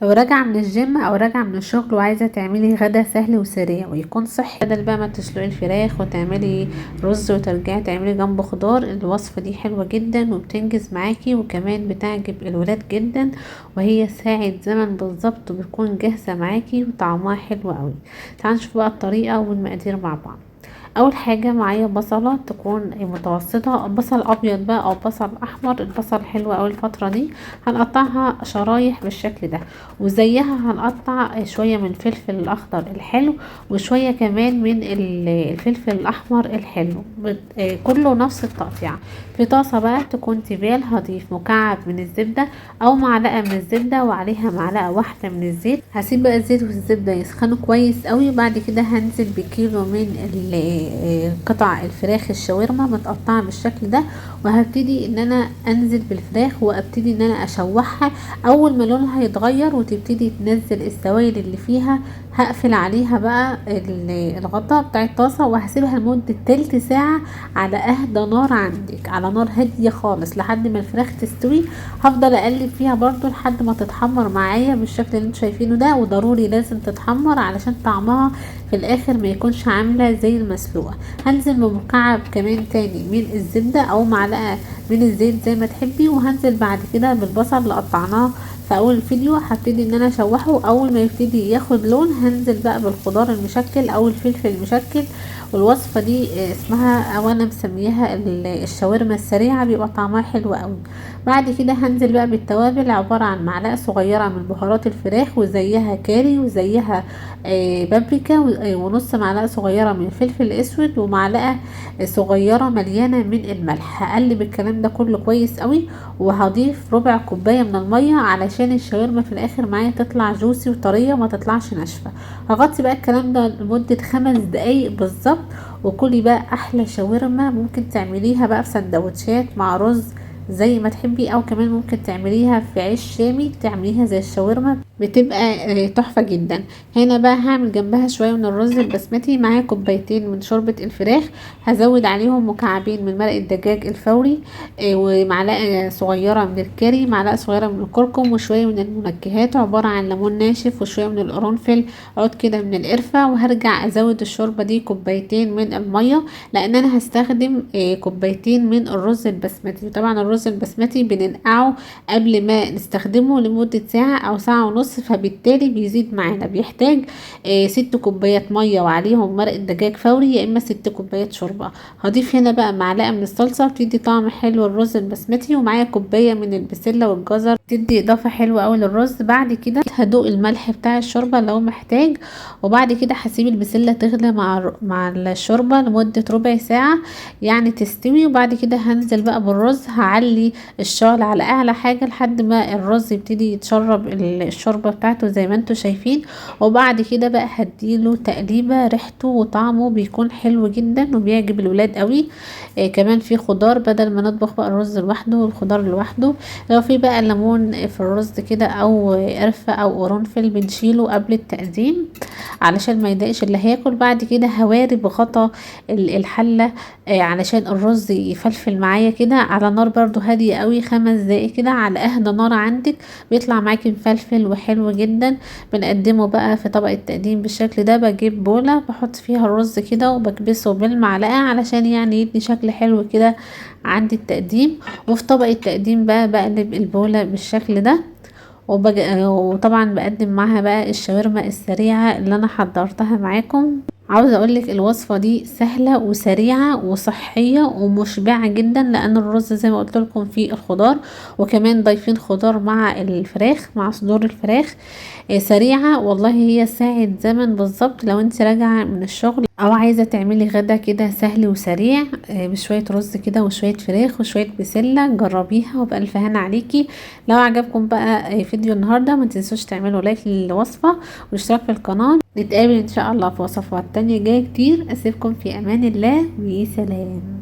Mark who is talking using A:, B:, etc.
A: لو راجعة من الجيم او راجعة من الشغل وعايزة تعملي غدا سهل وسريع ويكون صحي، بدل بقى ما تسلقي الفراخ وتعملي رز وترجعي تعملي جنبه خضار، الوصفة دي حلوة جدا وبتنجز معاكي وكمان بتعجب الولاد جدا، وهي ساعة زمن بالظبط وبتكون جاهزة معاكي وطعمها حلو قوي. تعالوا نشوف بقى الطريقة والمقادير مع بعض. اول حاجه معايا بصله تكون متوسطه، بصل ابيض بقى او بصل احمر، البصل حلو اوي الفتره دي. هنقطعها شرايح بالشكل ده، وزيها هنقطع شويه من الفلفل الاخضر الحلو وشويه كمان من الفلفل الاحمر الحلو، كله نفس التقطيع. في طاسه بقى تكون تيفال هضيف مكعب من الزبده او معلقه من الزبده وعليها معلقه واحده من الزيت. هسيب بقى الزيت والزبده يسخنوا كويس قوي، وبعد كده هنزل بكيلو من قطع الفراخ الشاورما متقطعه بالشكل ده، وهبتدي ان انا انزل بالفراخ وابتدي ان انا اشوحها. اول ما لونها يتغير وتبتدي تنزل السوائل اللي فيها، هقفل عليها بقى الغطاء بتاع الطاسه وهسيبها لمده تلت ساعه على اهدى نار عندك، على نار هاديه خالص لحد ما الفراخ تستوي. هفضل اقلب فيها برضو لحد ما تتحمر معايا بالشكل اللي انتوا شايفينه ده، وضروري لازم تتحمر علشان طعمها في الاخر ما يكونش عامله زي المسلوقه. هنزل بمكعب كمان تاني من الزبده او معلقه من الزيت زي ما تحبي، وهنزل بعد كده بالبصل اللي قطعناه في اول الفيديو. هبتدي ان انا اشوحه، اول ما يبتدي ياخد لون هنزل بقى بالخضار المشكل او الفلفل المشكل. والوصفه دي اسمها او انا مسميها الشاورما السريعه، بيبقى طعمها حلو قوي. بعد كده هنزل بقى بالتوابل، عباره عن معلقه صغيره من بهارات الفراخ وزيها كاري وزيها بابريكا ونص معلقه صغيره من الفلفل الاسود ومعلقه صغيره مليانه من الملح. هقلب الكلام ده كله كويس قوي، وهضيف ربع كوبايه من الميه علشان الشاورما في الاخر معايا تطلع جوسي وطريه ما تطلعش ناشفه. هغطي بقى الكلام ده لمده 5 دقايق بالظبط، وكلي بقى احلى شاورما. ممكن تعمليها بقى في سندوتشات مع رز زي ما تحبي، او كمان ممكن تعمليها في عيش شامي تعمليها زي الشاورما، بتبقى تحفة جدا. هنا بقى هعمل جنبها شوية من الرز البسمتي، معايا كوبايتين من شوربة الفراخ، هزود عليهم مكعبين من مرق الدجاج الفوري، ومعلقة صغيرة من الكاري، معلقة صغيرة من الكركم، وشوية من المنكهات عبارة عن ليمون ناشف وشوية من القرنفل، عود كده من القرفة. وهرجع ازود الشوربة دي كوبايتين من المية، لان انا هستخدم كوبايتين من الرز البسمتي. طبعا الرز البسمتي بننقعه قبل ما نستخدمه لمدة ساعة او ساعة ونص، فبالتالي بيزيد معانا، بيحتاج 6 كوبايات مية وعليهم مرق الدجاج فوري، يا اما 6 كوبايات شوربة. هضيف هنا بقى معلقة من الصلصة بتدي طعم حلو الرز البسمتي، ومعايا كوباية من البسلة والجزر تدي اضافة حلوة اوي للرز. بعد كده هدوق الملح بتاع الشوربة لو محتاج، وبعد كده هسيب البسلة تغلي مع الشوربة لمدة ربع ساعة يعني تستوي. وبعد كده هنزل بقى بالرز، هعلي الشعل على اعلى حاجة لحد ما الرز يبتدي يتشرب الشوربة بتاعته زي ما انتوا شايفين. وبعد كده بقى هديله تقليبة، ريحته وطعمه بيكون حلو جدا وبيعجب الولاد قوي. كمان في خضار، بدل ما نطبخ بقى الرز لوحده والخضار لوحده، لو في بقى ليمون في الرز كده او قرفة او قرنفل بنشيله قبل التقديم علشان ما يضايقش اللي هياكل. بعد كده هواري بغطا الحلة علشان الرز يفلفل معايا كده على نار برضو هادية قوي، 5 دقايق كده على اهدى نار عندك، بيطلع معاكي مفلفل وحلو جدا. بنقدمه بقى في طبق التقديم بالشكل ده. بجيب بولة بحط فيها الرز كده وبكبسه بالمعلقة علشان يعني يدي شكل حلو كده عند التقديم. وفي طبق التقديم بقى بقلب البولة بالشكل ده، وطبعا بقدم معاها بقى الشاورما السريعة اللي انا حضرتها معاكم. عاوزة اقولك الوصفة دي سهلة وسريعة وصحية ومشبعة جدا، لان الرز زي ما قلت لكم فيه الخضار، وكمان ضايفين خضار مع الفراخ مع صدور الفراخ. سريعة والله، هي ساعة زمن بالظبط لو انت راجعة من الشغل او عايزة تعملي غدا كده سهل وسريع بشوية رز كده وشوية فراخ وشوية بسلة. جربيها وبألف هنا عليكي. لو عجبكم بقى فيديو النهاردة ما تنسوش تعملوا لايك للوصفة واشتراك في القناة. نتقابل ان شاء الله في وصفات تانية جاية كتير. اسيبكم في امان الله وسلام.